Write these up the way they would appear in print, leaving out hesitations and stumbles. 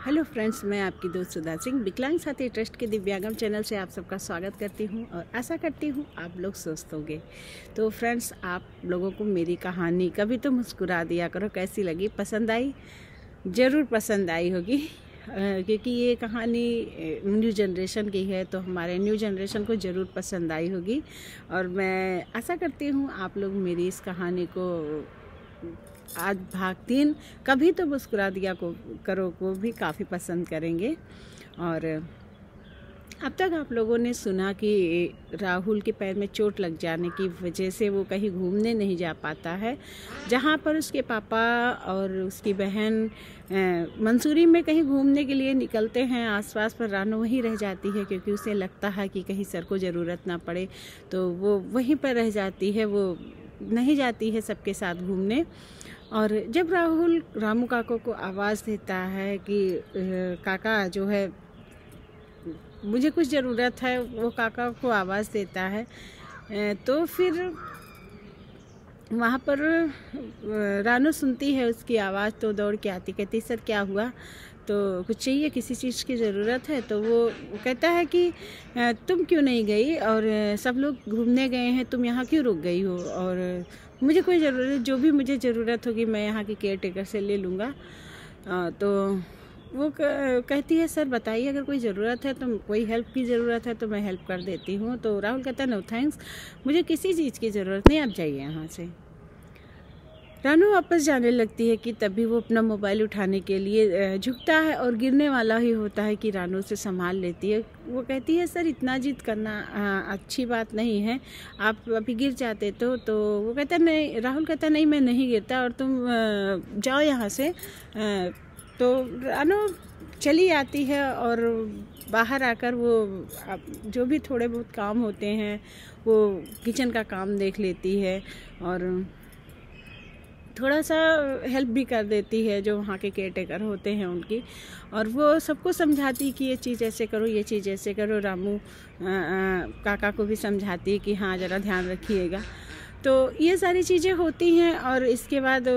Hello friends, मैं आपकी दोस्त सुधा सिंह विकलांग साथी ट्रस्ट के दिव्यांगम चैनल से आप सबका स्वागत करती हूं और आशा करती हूं आप लोग स्वस्थ होंगे। तो फ्रेंड्स, आप लोगों को मेरी कहानी कभी तो मुस्कुरा दिया करो कैसी लगी, पसंद आई? ज़रूर पसंद आई होगी, क्योंकि ये कहानी न्यू जनरेशन की है, तो हमारे न्यू जनरेशन को ज़रूर पसंद आई होगी। और मैं आशा करती हूँ आप लोग मेरी इस कहानी को आज भाग 3 कभी तो मुस्कुरा दिया करो को भी काफ़ी पसंद करेंगे। और अब तक आप लोगों ने सुना कि राहुल के पैर में चोट लग जाने की वजह से वो कहीं घूमने नहीं जा पाता है, जहाँ पर उसके पापा और उसकी बहन मंसूरी में कहीं घूमने के लिए निकलते हैं आसपास, पर रानू वहीं रह जाती है क्योंकि उसे लगता है कि कहीं सर को ज़रूरत ना पड़े, तो वो वहीं पर रह जाती है, वो नहीं जाती है सबके साथ घूमने। और जब राहुल रामू काका को आवाज़ देता है कि काका जो है मुझे कुछ ज़रूरत है, वो काका को आवाज़ देता है, तो फिर वहाँ पर रानू सुनती है उसकी आवाज़, तो दौड़ के आती, कहती सर क्या हुआ, तो कुछ चाहिए, किसी चीज़ की ज़रूरत है? तो वो कहता है कि तुम क्यों नहीं गई, और सब लोग घूमने गए हैं, तुम यहाँ क्यों रुक गई हो, और मुझे कोई ज़रूरत, जो भी मुझे ज़रूरत होगी मैं यहाँ की केयर टेकर से ले लूँगा। तो वो कहती है सर बताइए, अगर कोई ज़रूरत है तो कोई हेल्प की ज़रूरत है तो मैं हेल्प कर देती हूँ। तो राहुल कहता है नो थैंक्स, मुझे किसी चीज़ की ज़रूरत नहीं, आप जाइए यहाँ से। रानू वापस जाने लगती है कि तभी वो अपना मोबाइल उठाने के लिए झुकता है और गिरने वाला ही होता है कि रानू उसे संभाल लेती है। वो कहती है सर इतना जिद करना अच्छी बात नहीं है, आप अभी गिर जाते तो वो कहता है नहीं, राहुल कहता नहीं मैं नहीं गिरता और तुम जाओ यहाँ से। तो रानू चली आती है और बाहर आकर वो जो भी थोड़े बहुत काम होते हैं वो किचन का काम देख लेती है और थोड़ा सा हेल्प भी कर देती है जो वहाँ के केयर टेकर होते हैं उनकी, और वो सबको समझाती कि ये चीज़ ऐसे करो, ये चीज़ ऐसे करो। रामू काका को भी समझाती है कि हाँ ज़रा ध्यान रखिएगा। तो ये सारी चीज़ें होती हैं और इसके बाद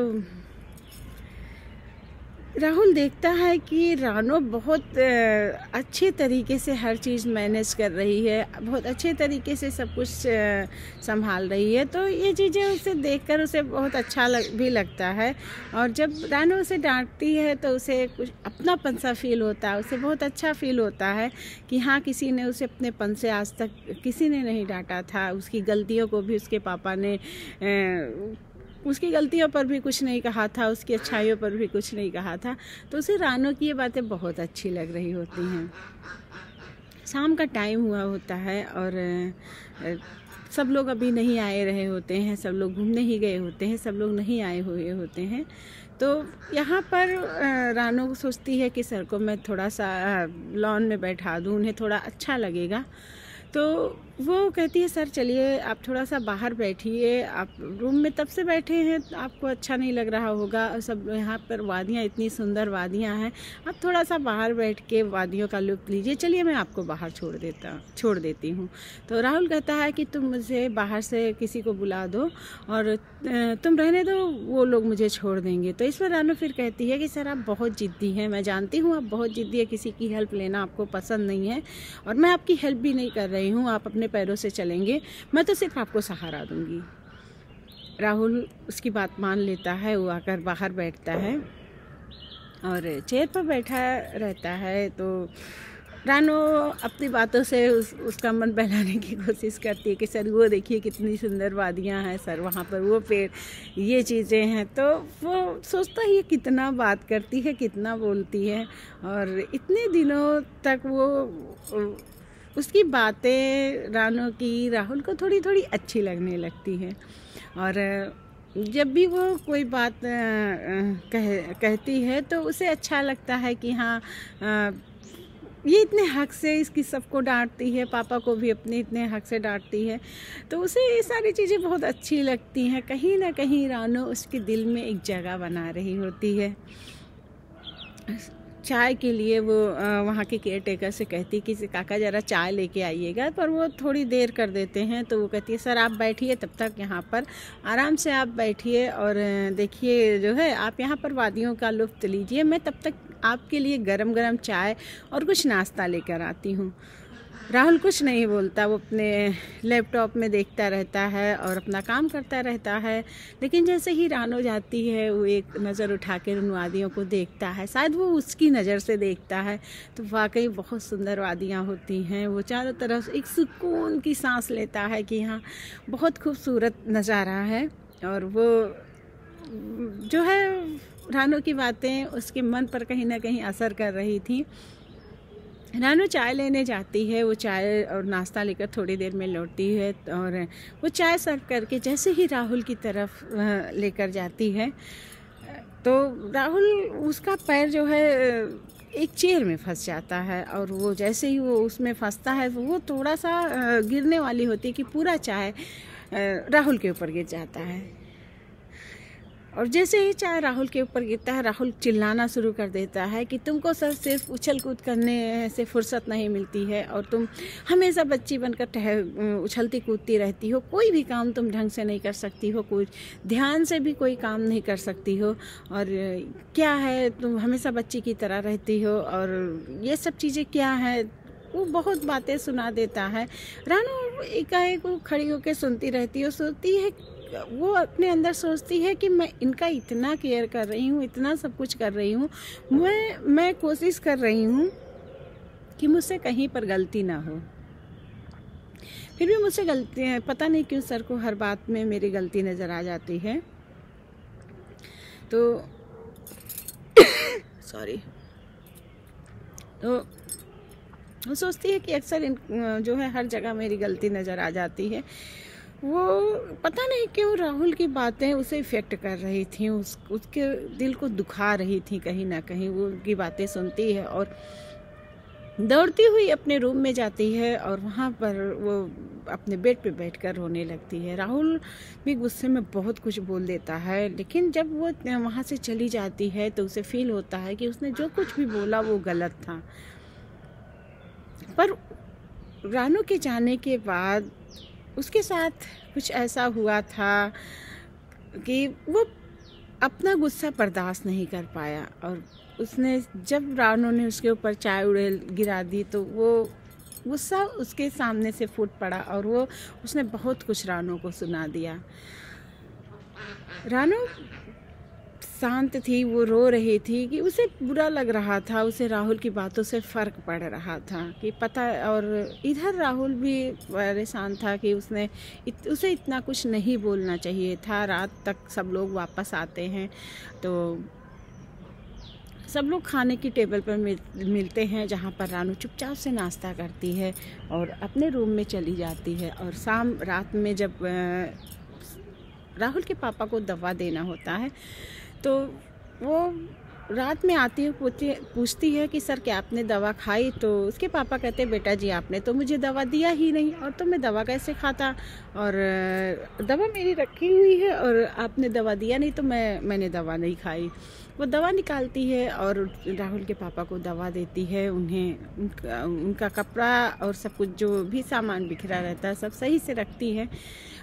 राहुल देखता है कि रानू बहुत अच्छे तरीके से हर चीज़ मैनेज कर रही है, बहुत अच्छे तरीके से सब कुछ संभाल रही है। तो ये चीज़ें उसे देखकर उसे बहुत अच्छा भी लगता है। और जब रानू उसे डांटती है तो उसे कुछ अपनापन सा फील होता है, उसे बहुत अच्छा फील होता है कि हाँ किसी ने उसे अपनेपन से आज तक किसी ने नहीं डांटा था। उसकी गलतियों को भी उसके पापा ने उसकी गलतियों पर भी कुछ नहीं कहा था, उसकी अच्छाइयों पर भी कुछ नहीं कहा था। तो उसे रानू की ये बातें बहुत अच्छी लग रही होती हैं। शाम का टाइम हुआ होता है और सब लोग अभी नहीं आए रहे होते हैं, सब लोग घूमने ही गए होते हैं, सब लोग नहीं आए हुए होते हैं। तो यहाँ पर रानू सोचती है कि सर को मैं थोड़ा सा लॉन में बैठा दूँ, उन्हें थोड़ा अच्छा लगेगा। तो वो कहती है सर चलिए आप थोड़ा सा बाहर बैठिए, आप रूम में तब से बैठे हैं आपको अच्छा नहीं लग रहा होगा, सब यहाँ पर वादियाँ इतनी सुंदर वादियाँ हैं, आप थोड़ा सा बाहर बैठ के वादियों का लुत्फ लीजिए, चलिए मैं आपको बाहर छोड़ देती हूँ। तो राहुल कहता है कि तुम मुझे बाहर से किसी को बुला दो और तुम रहने दो, वो लोग मुझे छोड़ देंगे। तो इस पर रानू फिर कहती है कि सर आप बहुत ज़िद्दी हैं, मैं जानती हूँ आप बहुत ज़िद्दी है, किसी की हेल्प लेना आपको पसंद नहीं है और मैं आपकी हेल्प भी नहीं कर रही हूँ, आप अपने पैरों से चलेंगे, मैं तो सिर्फ आपको सहारा दूंगी। राहुल उसकी बात मान लेता है, वो आकर बाहर बैठता है और चेयर पर बैठा रहता है। तो रानू अपनी बातों से उसका मन बहलाने की कोशिश करती है कि सर वो देखिए कितनी सुंदर वादियाँ हैं, सर वहाँ पर वो पेड़, ये चीज़ें हैं। तो वो सोचता है ये कितना बात करती है, कितना बोलती है, और इतने दिनों तक वो उसकी बातें रानू की राहुल को थोड़ी थोड़ी अच्छी लगने लगती है। और जब भी वो कोई बात कहती है तो उसे अच्छा लगता है कि हाँ ये इतने हक से इसकी सबको डांटती है, पापा को भी अपने इतने हक से डांटती है, तो उसे ये सारी चीज़ें बहुत अच्छी लगती हैं। कहीं ना कहीं रानू उसके दिल में एक जगह बना रही होती है। चाय के लिए वो वहाँ के केयर टेकर से कहती कि काका ज़रा चाय लेके आइएगा, पर वो थोड़ी देर कर देते हैं। तो वो कहती है सर आप बैठिए, तब तक यहाँ पर आराम से आप बैठिए और देखिए जो है आप यहाँ पर वादियों का लुत्फ़ लीजिए, मैं तब तक आपके लिए गरम गरम चाय और कुछ नाश्ता लेकर आती हूँ। राहुल कुछ नहीं बोलता, वो अपने लैपटॉप में देखता रहता है और अपना काम करता रहता है। लेकिन जैसे ही रानो जाती है वो एक नज़र उठा कर उन वादियों को देखता है, शायद वो उसकी नज़र से देखता है। तो वाकई बहुत सुंदर वादियाँ होती हैं, वो चारों तरफ एक सुकून की सांस लेता है कि यहाँ बहुत खूबसूरत नज़ारा है। और वो जो है रानो की बातें उसके मन पर कहीं ना कहीं असर कर रही थी। रानो चाय लेने जाती है, वो चाय और नाश्ता लेकर थोड़ी देर में लौटती है और वो चाय सर्व करके जैसे ही राहुल की तरफ लेकर जाती है तो राहुल उसका पैर जो है एक चेयर में फंस जाता है। और वो जैसे ही वो उसमें फंसता है वो थोड़ा सा गिरने वाली होती है कि पूरा चाय राहुल के ऊपर गिर जाता है। और जैसे ही चाय राहुल के ऊपर गिरता है राहुल चिल्लाना शुरू कर देता है कि तुमको सर सिर्फ उछल कूद करने से फुर्सत नहीं मिलती है और तुम हमेशा बच्ची बनकर उछलती कूदती रहती हो, कोई भी काम तुम ढंग से नहीं कर सकती हो, कोई ध्यान से भी कोई काम नहीं कर सकती हो, और क्या है तुम हमेशा बच्ची की तरह रहती हो और ये सब चीज़ें क्या है। वो बहुत बातें सुना देता है। रानो एकाएक वो खड़ी होकर सुनती रहती है, सोचती है, वो अपने अंदर सोचती है कि मैं इनका इतना केयर कर रही हूँ, इतना सब कुछ कर रही हूँ, मैं कोशिश कर रही हूँ कि मुझसे कहीं पर गलती ना हो, फिर भी मुझसे गलती है। पता नहीं क्यों सर को हर बात में मेरी गलती नज़र आ जाती है। तो सॉरी, तो वो सोचती है कि अक्सर जो है हर जगह मेरी गलती नज़र आ जाती है। वो पता नहीं क्यों राहुल की बातें उसे इफ़ेक्ट कर रही थी, उसके दिल को दुखा रही थी कहीं ना कहीं। वो उनकी बातें सुनती है और दौड़ती हुई अपने रूम में जाती है और वहाँ पर वो अपने बेड पे बैठकर रोने लगती है। राहुल भी गुस्से में बहुत कुछ बोल देता है, लेकिन जब वो वहाँ से चली जाती है तो उसे फील होता है कि उसने जो कुछ भी बोला वो गलत था। पर रानो के जाने के बाद उसके साथ कुछ ऐसा हुआ था कि वो अपना गुस्सा बर्दाश्त नहीं कर पाया और उसने जब रानो ने उसके ऊपर चाय गिरा दी तो वो गुस्सा उसके सामने से फूट पड़ा और उसने बहुत कुछ रानो को सुना दिया। रानो शांत थी, वो रो रही थी कि उसे बुरा लग रहा था, उसे राहुल की बातों से फ़र्क पड़ रहा था कि पता। और इधर राहुल भी परेशान था कि उसे इतना कुछ नहीं बोलना चाहिए था। रात तक सब लोग वापस आते हैं तो सब लोग खाने की टेबल पर मिलते हैं, जहाँ पर रानो चुपचाप से नाश्ता करती है और अपने रूम में चली जाती है। और रात में जब राहुल के पापा को दवा देना होता है तो वो रात में आती है, पूछती है कि सर क्या आपने दवा खाई? तो उसके पापा कहते हैं बेटा जी आपने तो मुझे दवा दिया ही नहीं और तो मैं दवा कैसे खाता, और दवा मेरी रखी हुई है और आपने दवा दिया नहीं तो मैंने दवा नहीं खाई। वो दवा निकालती है और राहुल के पापा को दवा देती है। उनका कपड़ा और सब कुछ जो भी सामान बिखरा रहता है सब सही से रखती है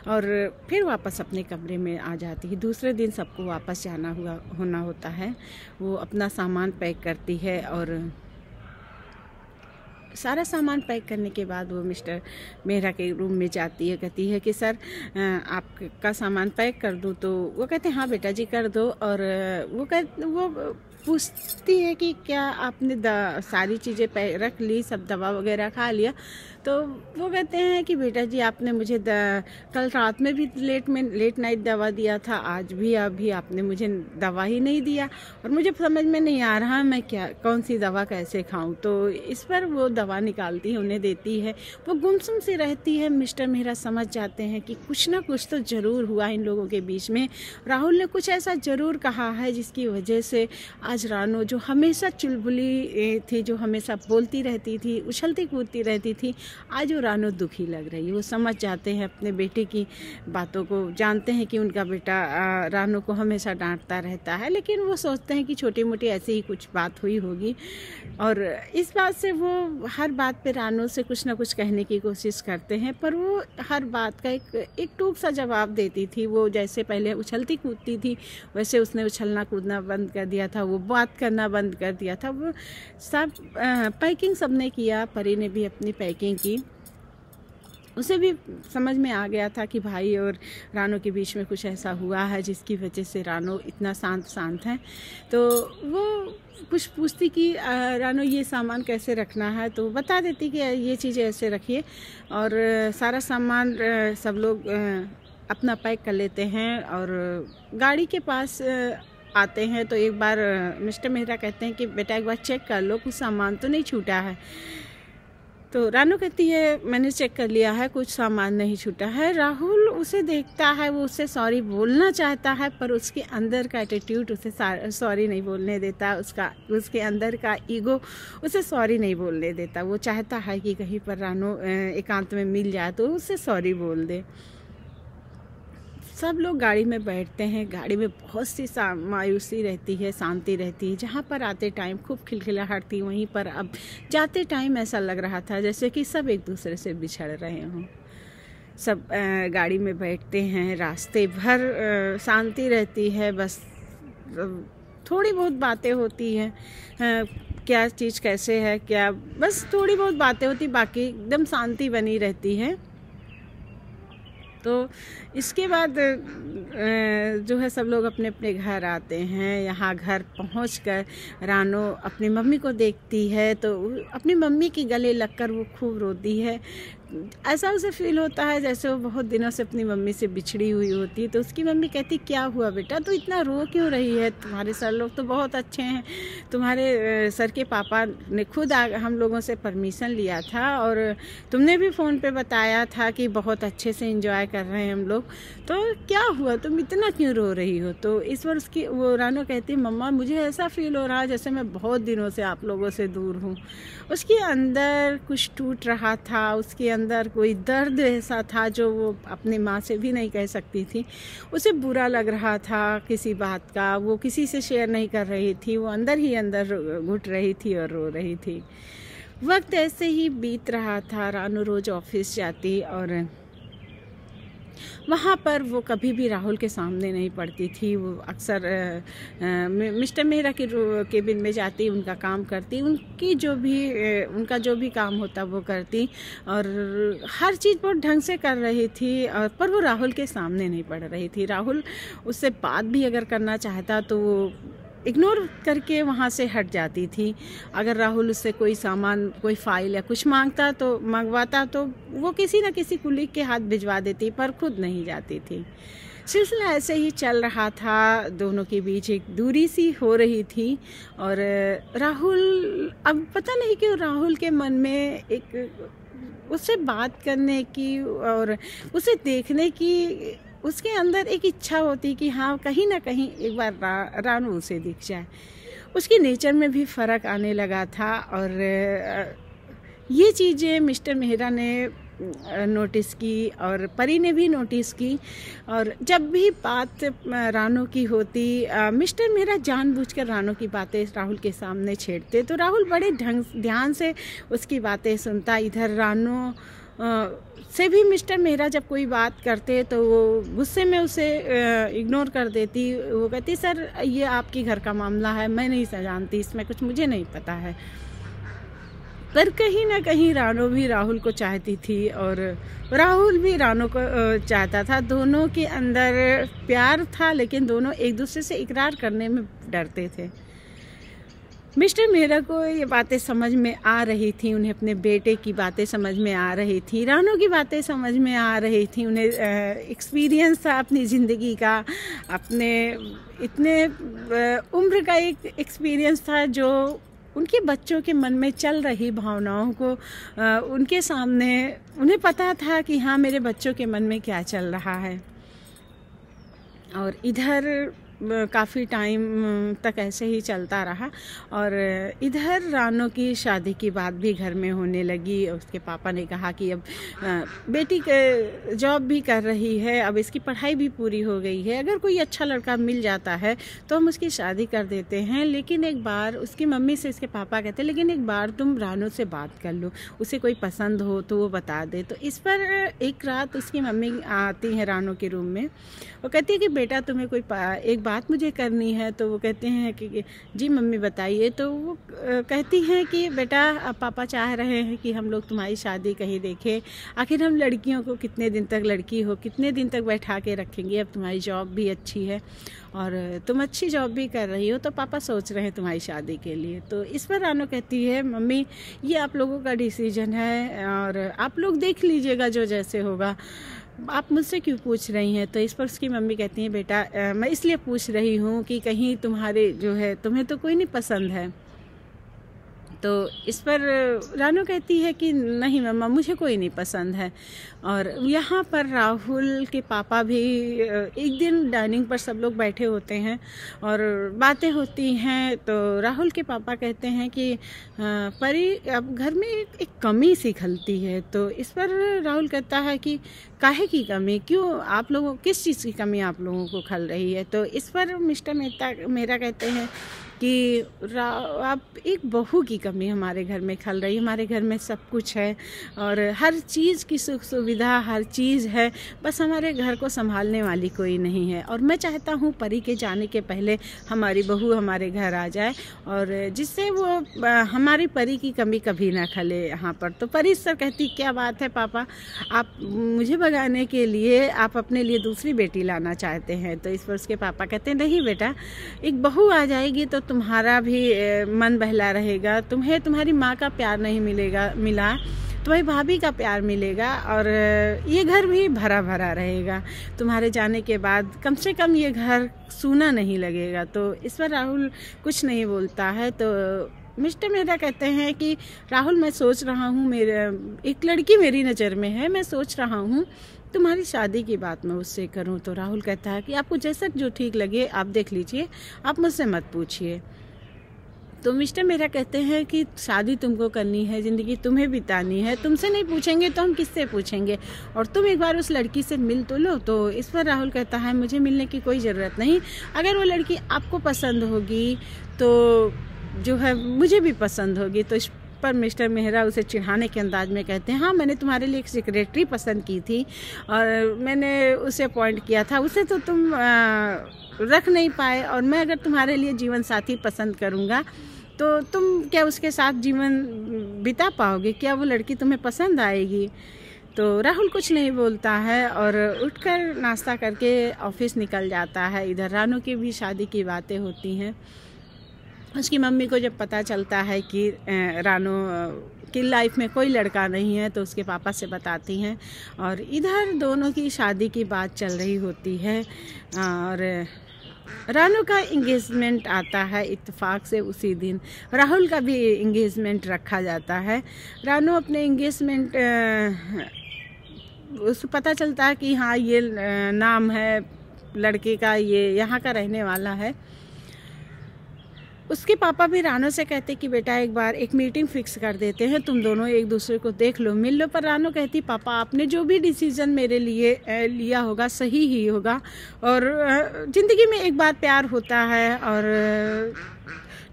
और फिर वापस अपने कमरे में आ जाती है। दूसरे दिन सबको वापस जाना होना होता है। वो अपना सामान पैक करती है और सारा सामान पैक करने के बाद वो मिस्टर मेहरा के रूम में जाती है, कहती है कि सर आपका सामान पैक कर दूँ? तो वो कहते हैं हाँ बेटा जी कर दो। और वो पूछती है कि क्या आपने सारी चीज़ें रख ली, सब दवा वगैरह खा लिया? तो वो कहते हैं कि बेटा जी आपने मुझे कल रात में भी लेट नाइट दवा दिया था, आज भी अभी आपने मुझे दवा ही नहीं दिया और मुझे समझ में नहीं आ रहा मैं कौन सी दवा कैसे खाऊं। तो इस पर वो दवा निकालती है, उन्हें देती है। वो गुमसुम सी रहती है। मिस्टर मेहरा समझ जाते हैं कि कुछ ना कुछ तो ज़रूर हुआ इन लोगों के बीच में। राहुल ने कुछ ऐसा ज़रूर कहा है जिसकी वजह से आज रानो जो हमेशा चुलबुली थी, जो हमेशा बोलती रहती थी, उछलती कूदती रहती थी, आज वो रानो दुखी लग रही है। वो समझ जाते हैं अपने बेटे की बातों को, जानते हैं कि उनका बेटा रानो को हमेशा डांटता रहता है, लेकिन वो सोचते हैं कि छोटी मोटी ऐसी ही कुछ बात हुई होगी। और इस बात से वो हर बात पे रानो से कुछ ना कुछ कहने की कोशिश करते हैं, पर वो हर बात का एक टूक सा जवाब देती थी। वो जैसे पहले उछलती कूदती थी वैसे उसने उछलना कूदना बंद कर दिया था। वो वो बात करना बंद कर दिया था। वो सब पैकिंग सबने किया, परी ने भी अपनी पैकिंग की। उसे भी समझ में आ गया था कि भाई और रानो के बीच में कुछ ऐसा हुआ है जिसकी वजह से रानो इतना शांत है। तो वो कुछ पूछती कि रानो ये सामान कैसे रखना है, तो बता देती कि ये चीज़ें ऐसे रखिए। और सारा सामान सब लोग अपना पैक कर लेते हैं और गाड़ी के पास आते हैं। तो एक बार मिस्टर मेहरा कहते हैं कि बेटा एक बार चेक कर लो, कुछ सामान तो नहीं छूटा है। तो रानो कहती है मैंने चेक कर लिया है, कुछ सामान नहीं छूटा है। राहुल उसे देखता है, वो उसे सॉरी बोलना चाहता है पर उसके अंदर का एटीट्यूड उसे सॉरी नहीं बोलने देता। उसके अंदर का ईगो उसे सॉरी नहीं बोलने देता। वो चाहता है कि कहीं पर रानो एकांत में मिल जाए तो उसे सॉरी बोल दे। सब लोग गाड़ी में बैठते हैं। गाड़ी में बहुत सी मायूसी रहती है, शांति रहती है। जहाँ पर आते टाइम खूब खिलखिलाहट थी, वहीं पर अब जाते टाइम ऐसा लग रहा था जैसे कि सब एक दूसरे से बिछड़ रहे हों। सब गाड़ी में बैठते हैं, रास्ते भर शांति रहती है, बस थोड़ी बहुत बातें होती हैं, क्या चीज़ कैसे है क्या, बस थोड़ी बहुत बातें होती, बाकी एकदम शांति बनी रहती है। तो इसके बाद जो है सब लोग अपने अपने घर आते हैं। यहाँ घर पहुँचकर रानो अपनी मम्मी को देखती है तो अपनी मम्मी के गले लगकर वो खूब रोती है। ऐसा उसे फील होता है जैसे वो बहुत दिनों से अपनी मम्मी से बिछड़ी हुई होती है। तो उसकी मम्मी कहती क्या हुआ बेटा, तो इतना रो क्यों रही है, तुम्हारे सर लोग तो बहुत अच्छे हैं, तुम्हारे सर के पापा ने खुद हम लोगों से परमिशन लिया था और तुमने भी फ़ोन पे बताया था कि बहुत अच्छे से एंजॉय कर रहे हैं हम लोग, तो क्या हुआ, तुम इतना क्यों रो रही हो। तो इस बार उसकी वो रानो कहती मम्मा मुझे ऐसा फील हो रहा है जैसे मैं बहुत दिनों से आप लोगों से दूर हूँ। उसके अंदर कुछ टूट रहा था, उसके अंदर कोई दर्द ऐसा था जो वो अपनी माँ से भी नहीं कह सकती थी। उसे बुरा लग रहा था किसी बात का, वो किसी से शेयर नहीं कर रही थी, वो अंदर ही अंदर घुट रही थी और रो रही थी। वक्त ऐसे ही बीत रहा था। रानो रोज़ ऑफिस जाती और वहाँ पर वो कभी भी राहुल के सामने नहीं पड़ती थी। वो अक्सर मिस्टर मेहरा के केबिन में जाती, उनका काम करती, उनका जो भी काम होता वो करती और हर चीज़ बहुत ढंग से कर रही थी। और पर वो राहुल के सामने नहीं पड़ रही थी। राहुल उससे बात भी अगर करना चाहता तो वो इग्नोर करके वहाँ से हट जाती थी। अगर राहुल उससे कोई सामान, कोई फाइल या कुछ मंगवाता तो वो किसी न किसी कुलीग के हाथ भिजवा देती, पर खुद नहीं जाती थी। सिलसिला ऐसे ही चल रहा था, दोनों के बीच एक दूरी सी हो रही थी। और राहुल, अब पता नहीं क्यों राहुल के मन में एक उससे बात करने की और उसे देखने की उसके अंदर एक इच्छा होती कि हाँ कहीं ना कहीं एक बार रानो उसे दिख जाए। उसकी नेचर में भी फ़र्क आने लगा था और ये चीज़ें मिस्टर मेहरा ने नोटिस की और परी ने भी नोटिस की। और जब भी बात रानो की होती, मिस्टर मेहरा जानबूझकर रानो की बातें राहुल के सामने छेड़ते, तो राहुल बड़े ध्यान से उसकी बातें सुनता। इधर रानो से भी मिस्टर मेहरा जब कोई बात करते तो वो गुस्से में उसे इग्नोर कर देती। वो कहती सर ये आपके घर का मामला है, मैं नहीं जानती, इसमें कुछ मुझे नहीं पता है। पर कहीं ना कहीं रानो भी राहुल को चाहती थी और राहुल भी रानो को चाहता था। दोनों के अंदर प्यार था लेकिन दोनों एक दूसरे से इकरार करने में डरते थे। मिस्टर मेहरा को ये बातें समझ में आ रही थी, उन्हें अपने बेटे की बातें समझ में आ रही थी, रानो की बातें समझ में आ रही थी। उन्हें एक्सपीरियंस था अपनी ज़िंदगी का, अपने इतने उम्र का एक एक्सपीरियंस था जो उनके बच्चों के मन में चल रही भावनाओं को उनके सामने उन्हें पता था कि हाँ मेरे बच्चों के मन में क्या चल रहा है। और इधर काफ़ी टाइम तक ऐसे ही चलता रहा और इधर रानो की शादी की बात भी घर में होने लगी। उसके पापा ने कहा कि अब बेटी जॉब भी कर रही है, अब इसकी पढ़ाई भी पूरी हो गई है, अगर कोई अच्छा लड़का मिल जाता है तो हम उसकी शादी कर देते हैं। लेकिन एक बार उसकी मम्मी से इसके पापा कहते लेकिन एक बार तुम रानो से बात कर लो, उसे कोई पसंद हो तो वो बता दे। तो इस पर एक रात उसकी मम्मी आती है रानो के रूम में, वो कहती है कि बेटा तुम्हें कोई एक बात मुझे करनी है। तो वो कहते हैं कि जी मम्मी बताइए। तो वो कहती हैं कि बेटा अब पापा चाह रहे हैं कि हम लोग तुम्हारी शादी कहीं देखें। आखिर हम लड़कियों को कितने दिन तक, लड़की हो कितने दिन तक बैठा के रखेंगे। अब तुम्हारी जॉब भी अच्छी है और तुम अच्छी जॉब भी कर रही हो, तो पापा सोच रहे हैं तुम्हारी शादी के लिए। तो इस पर रानो कहती है मम्मी ये आप लोगों का डिसीजन है और आप लोग देख लीजिएगा जो जैसे होगा, आप मुझसे क्यों पूछ रही हैं। तो इस पर उसकी मम्मी कहती हैं बेटा मैं इसलिए पूछ रही हूँ कि कहीं तुम्हारे जो है तुम्हें तो कोई नहीं पसंद है। तो इस पर रानो कहती है कि नहीं मम्मा मुझे कोई नहीं पसंद है। और यहाँ पर राहुल के पापा भी एक दिन डाइनिंग पर सब लोग बैठे होते हैं और बातें होती हैं। तो राहुल के पापा कहते हैं कि परी अब घर में एक कमी सी खलती है। तो इस पर राहुल कहता है कि काहे की कमी, क्यों आप लोगों किस चीज़ की कमी आप लोगों को खल रही है। तो इस पर मिस्टर मेहरा कहते हैं कि अब एक बहू की कमी हमारे घर में खल रही है। हमारे घर में सब कुछ है और हर चीज़ की सुख सुविधा हर चीज़ है, बस हमारे घर को संभालने वाली कोई नहीं है। और मैं चाहता हूँ परी के जाने के पहले हमारी बहू हमारे घर आ जाए और जिससे वो हमारी परी की कमी कभी ना खले यहाँ पर। तो परी सर कहती क्या बात है पापा, आप मुझे भगाने के लिए आप अपने लिए दूसरी बेटी लाना चाहते हैं। तो इस पर उसके पापा कहते हैं नहीं बेटा, एक बहू आ जाएगी तो तुम्हारा भी मन बहला रहेगा, तुम्हें तुम्हारी माँ का प्यार नहीं मिला तुम्हारी भाभी का प्यार मिलेगा और ये घर भी भरा भरा रहेगा। तुम्हारे जाने के बाद कम से कम ये घर सूना नहीं लगेगा। तो इस पर राहुल कुछ नहीं बोलता है। तो मिस्टर मेहरा कहते हैं कि राहुल मैं सोच रहा हूँ, एक लड़की मेरी नज़र में है, मैं सोच रहा हूँ तुम्हारी शादी की बात मैं उससे करूं। तो राहुल कहता है कि आपको जैसा जो ठीक लगे आप देख लीजिए, आप मुझसे मत पूछिए। तो मिस्टर मेहरा कहते हैं कि शादी तुमको करनी है, ज़िंदगी तुम्हें बितानी है, तुमसे नहीं पूछेंगे तो हम किससे पूछेंगे, और तुम एक बार उस लड़की से मिल तो लो। तो इस पर राहुल कहता है मुझे मिलने की कोई ज़रूरत नहीं, अगर वो लड़की आपको पसंद होगी तो जो है मुझे भी पसंद होगी। तो इस पर मिस्टर मेहरा उसे चिढ़ाने के अंदाज में कहते हैं हाँ मैंने तुम्हारे लिए एक सेक्रेटरी पसंद की थी और मैंने उसे अपॉइंट किया था, उसे तो तुम रख नहीं पाए, और मैं अगर तुम्हारे लिए जीवन साथी पसंद करूँगा तो तुम क्या उसके साथ जीवन बिता पाओगे, क्या वो लड़की तुम्हें पसंद आएगी। तो राहुल कुछ नहीं बोलता है और उठकर नाश्ता करके ऑफिस निकल जाता है। इधर रानू की भी शादी की बातें होती हैं। उसकी मम्मी को जब पता चलता है कि रानू की लाइफ में कोई लड़का नहीं है तो उसके पापा से बताती हैं और इधर दोनों की शादी की बात चल रही होती है। और रानू का एंगेजमेंट आता है इत्तेफाक से उसी दिन, राहुल का भी एंगेजमेंट रखा जाता है। रानू अपने एंगेजमेंट उसको पता चलता है कि हाँ ये नाम है लड़के का, ये यहाँ का रहने वाला है। उसके पापा भी रानो से कहते कि बेटा एक बार एक मीटिंग फिक्स कर देते हैं, तुम दोनों एक दूसरे को देख लो, मिल लो। पर रानो कहती पापा आपने जो भी डिसीजन मेरे लिए लिया होगा सही ही होगा, और ज़िंदगी में एक बार प्यार होता है और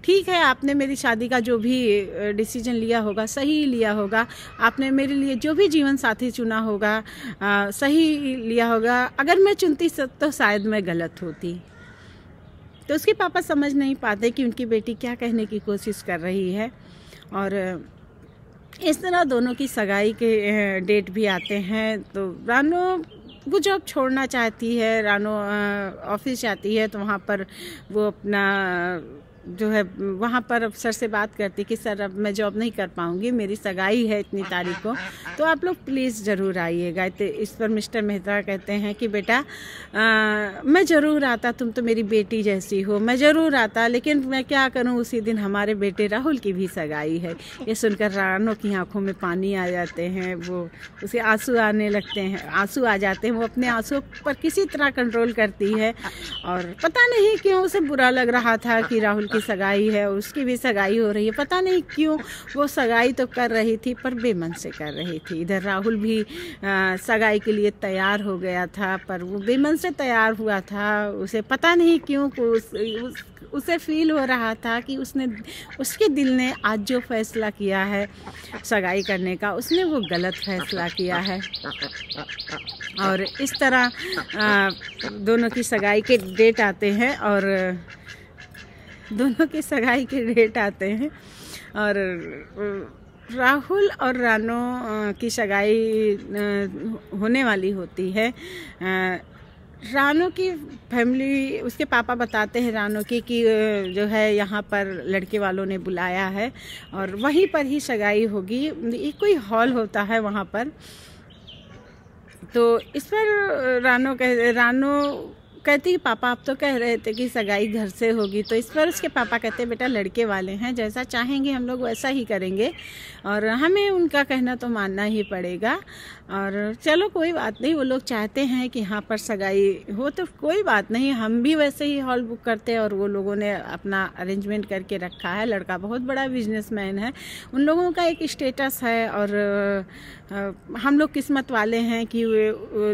ठीक है आपने मेरी शादी का जो भी डिसीजन लिया होगा सही लिया होगा, आपने मेरे लिए जो भी जीवन साथी चुना होगा सही लिया होगा, अगर मैं चुनती तो शायद मैं गलत होती। तो उसके पापा समझ नहीं पाते कि उनकी बेटी क्या कहने की कोशिश कर रही है। और इस तरह दोनों की सगाई के डेट भी आते हैं। तो रानो वो जॉब छोड़ना चाहती है, रानो ऑफिस जाती है तो वहाँ पर वो अपना जो है वहाँ पर अफसर से बात करती कि सर अब मैं जॉब नहीं कर पाऊँगी, मेरी सगाई है इतनी तारीख को, तो आप लोग प्लीज़ ज़रूर आइएगा। तो इस पर मिस्टर मेहता कहते हैं कि बेटा मैं ज़रूर आता, तुम तो मेरी बेटी जैसी हो, मैं ज़रूर आता, लेकिन मैं क्या करूँ उसी दिन हमारे बेटे राहुल की भी सगाई है। ये सुनकर रानो की आंखों में पानी आ जाते हैं, वो उसे आंसू आने लगते हैं, आंसू आ जाते हैं। वो अपने आंसू पर किसी तरह कंट्रोल करती है और पता नहीं क्यों उसे बुरा लग रहा था कि राहुल की सगाई है, उसकी भी सगाई हो रही है। पता नहीं क्यों वो सगाई तो कर रही थी पर बेमन से कर रही थी। इधर राहुल भी सगाई के लिए तैयार हो गया था पर वो बेमन से तैयार हुआ था। उसे पता नहीं क्यों उसे फील हो रहा था कि उसके दिल ने आज जो फैसला किया है सगाई करने का, उसने वो गलत फैसला किया है। और इस तरह दोनों की सगाई के डेट आते हैं और राहुल और रानो की सगाई होने वाली होती है। रानो की फैमिली, उसके पापा बताते हैं रानो की कि जो है यहाँ पर लड़के वालों ने बुलाया है और वहीं पर ही सगाई होगी। ये कोई हॉल होता है वहाँ पर। तो इस पर रानो कहती कि पापा आप तो कह रहे थे कि सगाई घर से होगी। तो इस पर उसके पापा कहते बेटा लड़के वाले हैं, जैसा चाहेंगे हम लोग वैसा ही करेंगे और हमें उनका कहना तो मानना ही पड़ेगा। और चलो कोई बात नहीं, वो लोग चाहते हैं कि यहाँ पर सगाई हो तो कोई बात नहीं, हम भी वैसे ही हॉल बुक करते हैं। और वो लोगों ने अपना अरेंजमेंट करके रखा है। लड़का बहुत बड़ा बिजनेसमैन है, उन लोगों का एक स्टेटस है और हम लोग किस्मत वाले हैं कि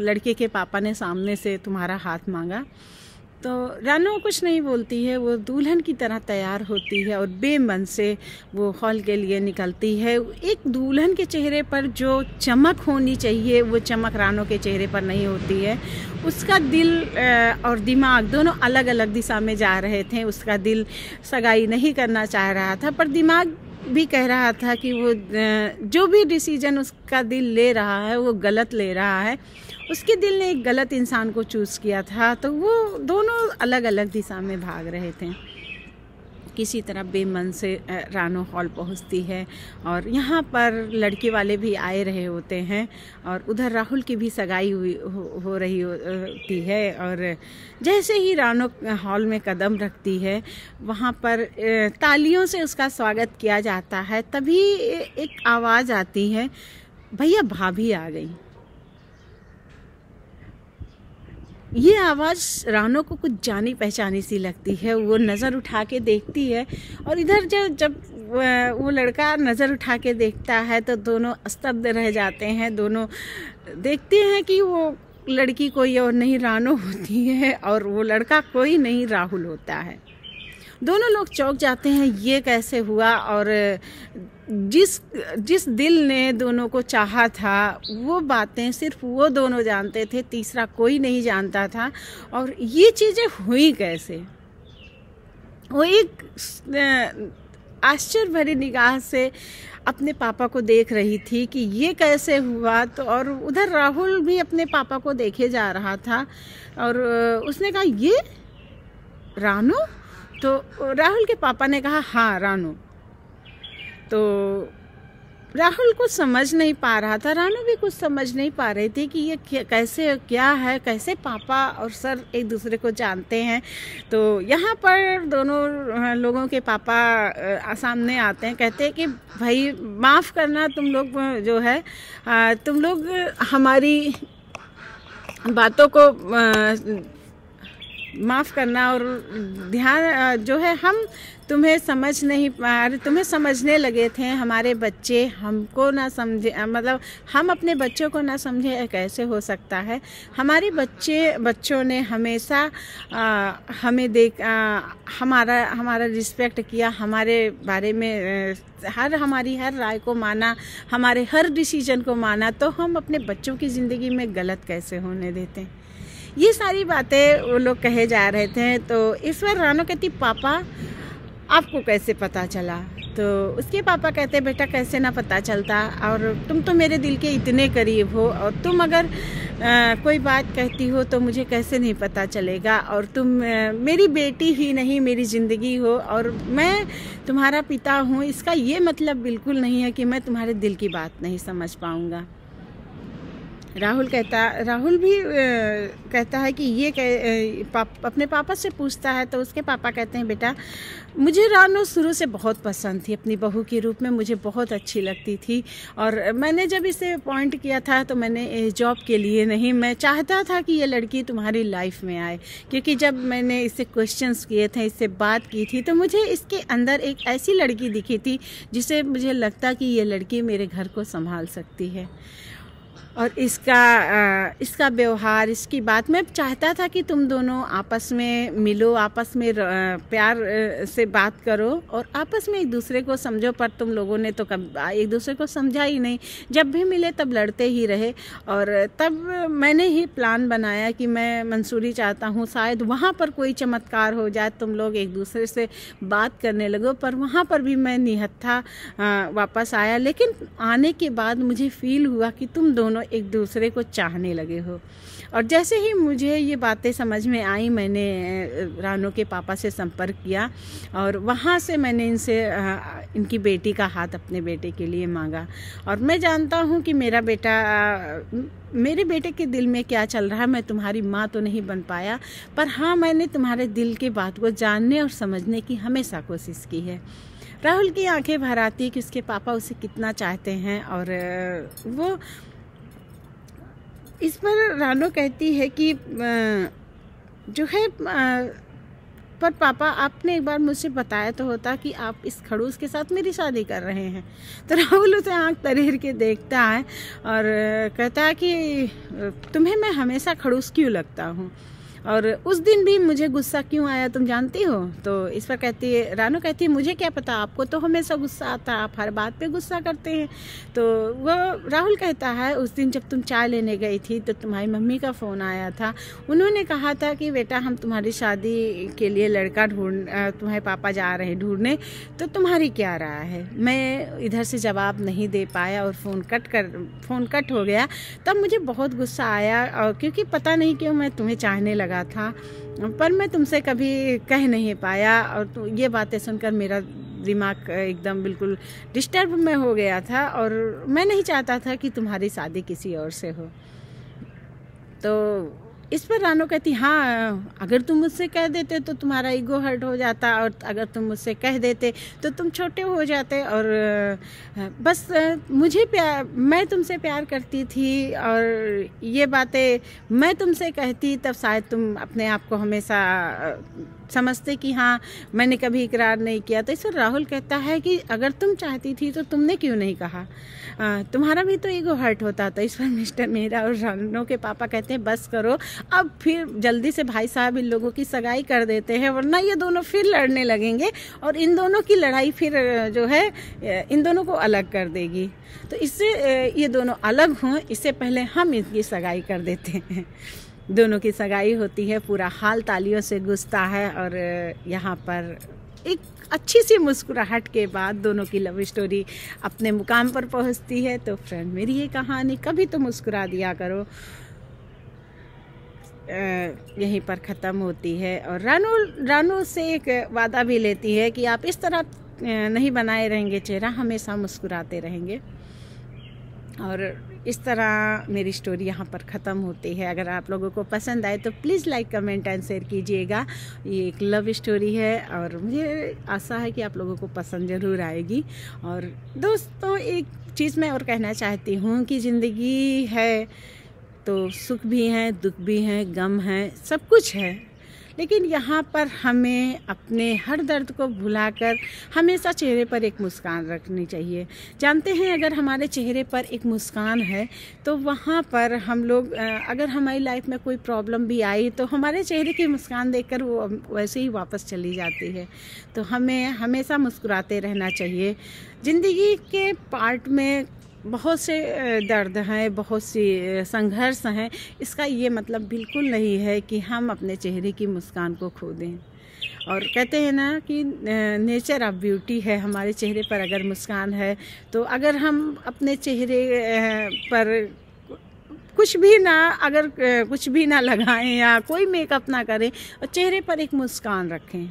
लड़के के पापा ने सामने से तुम्हारा हाथ मांगा। तो रानो कुछ नहीं बोलती है, वो दुल्हन की तरह तैयार होती है और बेमन से वो हॉल के लिए निकलती है। एक दुल्हन के चेहरे पर जो चमक होनी चाहिए वो चमक रानो के चेहरे पर नहीं होती है। उसका दिल और दिमाग दोनों अलग अलग दिशा में जा रहे थे। उसका दिल सगाई नहीं करना चाह रहा था पर दिमाग भी कह रहा था कि वो जो भी डिसीजन उसका दिल ले रहा है वो गलत ले रहा है। उसके दिल ने एक गलत इंसान को चूज़ किया था। तो वो दोनों अलग अलग दिशा में भाग रहे थे। किसी तरह बेमन से रानो हॉल पहुंचती है और यहाँ पर लड़के वाले भी आए रहे होते हैं और उधर राहुल की भी सगाई हो रही होती है। और जैसे ही रानो हॉल में कदम रखती है वहाँ पर तालियों से उसका स्वागत किया जाता है। तभी एक आवाज़ आती है, भैया भाभी आ गई। ये आवाज़ रानो को कुछ जानी पहचानी सी लगती है। वो नज़र उठा के देखती है और इधर जब वो लड़का नज़र उठा के देखता है तो दोनों स्तब्ध रह जाते हैं। दोनों देखते हैं कि वो लड़की कोई और नहीं रानो होती है और वो लड़का कोई नहीं राहुल होता है। दोनों लोग चौंक जाते हैं, ये कैसे हुआ। और जिस दिल ने दोनों को चाहा था वो बातें सिर्फ वो दोनों जानते थे, तीसरा कोई नहीं जानता था। और ये चीज़ें हुई कैसे, वो एक आश्चर्य भरी निगाह से अपने पापा को देख रही थी कि ये कैसे हुआ। तो और उधर राहुल भी अपने पापा को देखे जा रहा था और उसने कहा ये रानो। तो राहुल के पापा ने कहा हाँ रानो। तो राहुल कुछ समझ नहीं पा रहा था, रानो भी कुछ समझ नहीं पा रही थी कि ये कैसे क्या है, कैसे पापा और सर एक दूसरे को जानते हैं। तो यहाँ पर दोनों लोगों के पापा सामने आते हैं, कहते हैं कि भाई माफ़ करना, तुम लोग जो है तुम लोग हमारी बातों को माफ़ करना और ध्यान जो है हम तुम्हें समझ नहीं पा रहे, तुम्हें समझने लगे थे। हमारे बच्चे हमको ना समझे, मतलब हम अपने बच्चों को ना समझे, कैसे हो सकता है। हमारे बच्चों ने हमेशा हमें हमारा रिस्पेक्ट किया, हमारे बारे में हमारी हर राय को माना, हमारे हर डिसीजन को माना। तो हम अपने बच्चों की ज़िंदगी में गलत कैसे होने देते हैं। ये सारी बातें वो लोग कहे जा रहे थे। तो इस बार रानो कहती पापा आपको कैसे पता चला। तो उसके पापा कहते बेटा कैसे ना पता चलता, और तुम तो मेरे दिल के इतने करीब हो और तुम अगर कोई बात कहती हो तो मुझे कैसे नहीं पता चलेगा। और तुम मेरी बेटी ही नहीं मेरी ज़िंदगी हो और मैं तुम्हारा पिता हूँ। इसका ये मतलब बिल्कुल नहीं है कि मैं तुम्हारे दिल की बात नहीं समझ पाऊँगा। राहुल भी कहता है कि ये अपने पापा से पूछता है, तो उसके पापा कहते हैं बेटा मुझे रानू शुरू से बहुत पसंद थी, अपनी बहू के रूप में मुझे बहुत अच्छी लगती थी। और मैंने जब इसे अपॉइंट किया था तो मैंने जॉब के लिए नहीं, मैं चाहता था कि ये लड़की तुम्हारी लाइफ में आए, क्योंकि जब मैंने इससे क्वेश्चंस किए थे, इससे बात की थी, तो मुझे इसके अंदर एक ऐसी लड़की दिखी थी जिसे मुझे लगता कि ये लड़की मेरे घर को संभाल सकती है। और इसका व्यवहार, इसकी बात, मैं चाहता था कि तुम दोनों आपस में मिलो, आपस में प्यार से बात करो और आपस में एक दूसरे को समझो, पर तुम लोगों ने तो कभी एक दूसरे को समझा ही नहीं। जब भी मिले तब लड़ते ही रहे। और तब मैंने ही प्लान बनाया कि मैं मंसूरी चाहता हूँ, शायद वहाँ पर कोई चमत्कार हो जाए, तुम लोग एक दूसरे से बात करने लगो। पर वहाँ पर भी मैं निहत्था वापस आया, लेकिन आने के बाद मुझे फील हुआ कि तुम दोनों एक दूसरे को चाहने लगे हो। और जैसे ही मुझे ये बातें समझ में आई, मैंने रानू के पापा से संपर्क किया और वहाँ से मैंने इनकी बेटी का हाथ अपने बेटे के लिए मांगा। और मैं जानता हूँ कि मेरे बेटे के दिल में क्या चल रहा है। मैं तुम्हारी माँ तो नहीं बन पाया, पर हाँ, मैंने तुम्हारे दिल की बात को जानने और समझने की हमेशा कोशिश की है। राहुल की आंखें भर आती कि उसके पापा उसे कितना चाहते हैं। और वो इस पर रानू कहती है कि जो है पर पापा, आपने एक बार मुझसे बताया तो होता कि आप इस खड़ूस के साथ मेरी शादी कर रहे हैं। तो राहुल उसे आंख तरीर के देखता है और कहता है कि तुम्हें मैं हमेशा खड़ूस क्यों लगता हूँ, और उस दिन भी मुझे गुस्सा क्यों आया तुम जानती हो। तो इस पर रानू कहती है मुझे क्या पता, आपको तो हमेशा गुस्सा आता, आप हर बात पे गुस्सा करते हैं। तो वो राहुल कहता है उस दिन जब तुम चाय लेने गई थी तो तुम्हारी मम्मी का फ़ोन आया था, उन्होंने कहा था कि बेटा हम तुम्हारी शादी के लिए लड़का तुम्हारे पापा जा रहे हैं ढूंढने, तो तुम्हारी क्या राय है। मैं इधर से जवाब नहीं दे पाया और फ़ोन कट हो गया। तब मुझे बहुत गुस्सा आया, और क्योंकि पता नहीं क्यों मैं तुम्हें चाहने लगा था, पर मैं तुमसे कभी कह नहीं पाया। और तो ये बातें सुनकर मेरा दिमाग एकदम बिल्कुल डिस्टर्ब में हो गया था, और मैं नहीं चाहता था कि तुम्हारी शादी किसी और से हो। तो इस पर रानू कहती हाँ, अगर तुम मुझसे कह देते तो तुम्हारा ईगो हर्ट हो जाता, और अगर तुम मुझसे कह देते तो तुम छोटे हो जाते। और बस मैं तुमसे प्यार करती थी, और ये बातें मैं तुमसे कहती तब शायद तुम अपने आप को हमेशा समझते कि हाँ मैंने कभी इकरार नहीं किया। तो इस पर राहुल कहता है कि अगर तुम चाहती थी तो तुमने क्यों नहीं कहा, तुम्हारा भी तो ईगो हर्ट होता। तो इस पर मिस्टर मेहरा और रानू के पापा कहते हैं बस करो, अब फिर जल्दी से भाई साहब इन लोगों की सगाई कर देते हैं, वरना ये दोनों फिर लड़ने लगेंगे और इन दोनों की लड़ाई फिर जो है इन दोनों को अलग कर देगी। तो इससे ये दोनों अलग हों इससे पहले हम इनकी सगाई कर देते हैं। दोनों की सगाई होती है, पूरा हाल तालियों से गूंजता है, और यहाँ पर एक अच्छी सी मुस्कुराहट के बाद दोनों की लव स्टोरी अपने मुकाम पर पहुँचती है। तो फ्रेंड, मेरी ये कहानी कभी तो मुस्कुरा दिया करो यहीं पर ख़त्म होती है। और रानू से एक वादा भी लेती है कि आप इस तरह नहीं बनाए रहेंगे चेहरा, हमेशा मुस्कुराते रहेंगे। और इस तरह मेरी स्टोरी यहाँ पर ख़त्म होती है। अगर आप लोगों को पसंद आए तो please like, comment and share कीजिएगा। ये एक लव स्टोरी है और मुझे आशा है कि आप लोगों को पसंद ज़रूर आएगी। और दोस्तों, एक चीज़ मैं और कहना चाहती हूँ कि ज़िंदगी है तो सुख भी हैं, दुख भी हैं, गम हैं, सब कुछ है, लेकिन यहाँ पर हमें अपने हर दर्द को भुलाकर हमेशा चेहरे पर एक मुस्कान रखनी चाहिए। जानते हैं, अगर हमारे चेहरे पर एक मुस्कान है तो वहाँ पर हम लोग अगर हमारी लाइफ में कोई प्रॉब्लम भी आई तो हमारे चेहरे की मुस्कान देखकर वो वैसे ही वापस चली जाती है। तो हमें हमेशा मुस्कुराते रहना चाहिए। ज़िंदगी के पार्ट में बहुत से दर्द हैं, बहुत सी संघर्ष हैं, इसका ये मतलब बिल्कुल नहीं है कि हम अपने चेहरे की मुस्कान को खो दें। और कहते हैं ना कि नेचर ऑफ ब्यूटी है, हमारे चेहरे पर अगर मुस्कान है तो अगर हम अपने चेहरे पर कुछ भी ना लगाएं या कोई मेकअप ना करें और चेहरे पर एक मुस्कान रखें।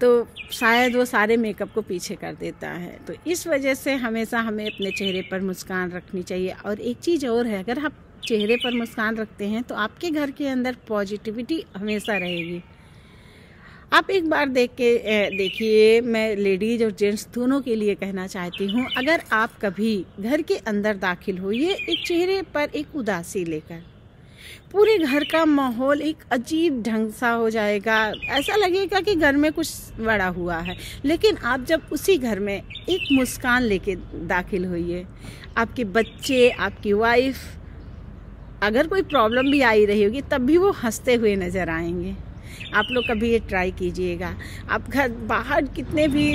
तो शायद वो सारे मेकअप को पीछे कर देता है। तो इस वजह से हमेशा हमें अपने चेहरे पर मुस्कान रखनी चाहिए। और एक चीज़ और है, अगर आप चेहरे पर मुस्कान रखते हैं तो आपके घर के अंदर पॉजिटिविटी हमेशा रहेगी। आप एक बार देखिए, मैं लेडीज़ और जेंट्स दोनों के लिए कहना चाहती हूँ, अगर आप कभी घर के अंदर दाखिल होइए एक चेहरे पर एक उदासी लेकर, पूरे घर का माहौल एक अजीब ढंग सा हो जाएगा। ऐसा लगेगा कि घर में कुछ बड़ा हुआ है। लेकिन आप जब उसी घर में एक मुस्कान लेके दाखिल होइए, आपके बच्चे, आपकी वाइफ, अगर कोई प्रॉब्लम भी आई रही होगी तब भी वो हंसते हुए नज़र आएंगे। आप लोग कभी ये ट्राई कीजिएगा। आप घर बाहर कितने भी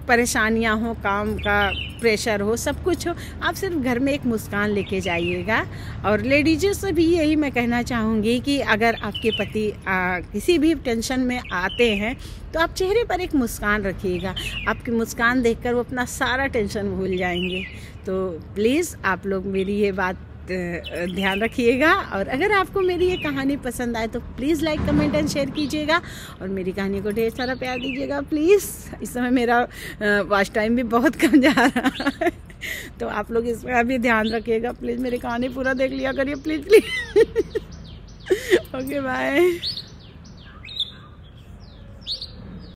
परेशानियां हो, काम का प्रेशर हो, सब कुछ हो, आप सिर्फ घर में एक मुस्कान लेके जाइएगा। और लेडीज़ों से भी यही मैं कहना चाहूँगी कि अगर आपके पति किसी भी टेंशन में आते हैं तो आप चेहरे पर एक मुस्कान रखिएगा। आपकी मुस्कान देखकर वो अपना सारा टेंशन भूल जाएंगे। तो प्लीज़ आप लोग मेरी ये बात ध्यान रखिएगा। और अगर आपको मेरी ये कहानी पसंद आए तो please like, comment and share कीजिएगा और मेरी कहानी को ढेर सारा प्यार दीजिएगा प्लीज़। इस समय मेरा वॉच टाइम भी बहुत कम जा रहा है, तो आप लोग इसका भी ध्यान रखिएगा प्लीज़। मेरी कहानी पूरा देख लिया करिए प्लीज़ प्लीज़। Okay bye.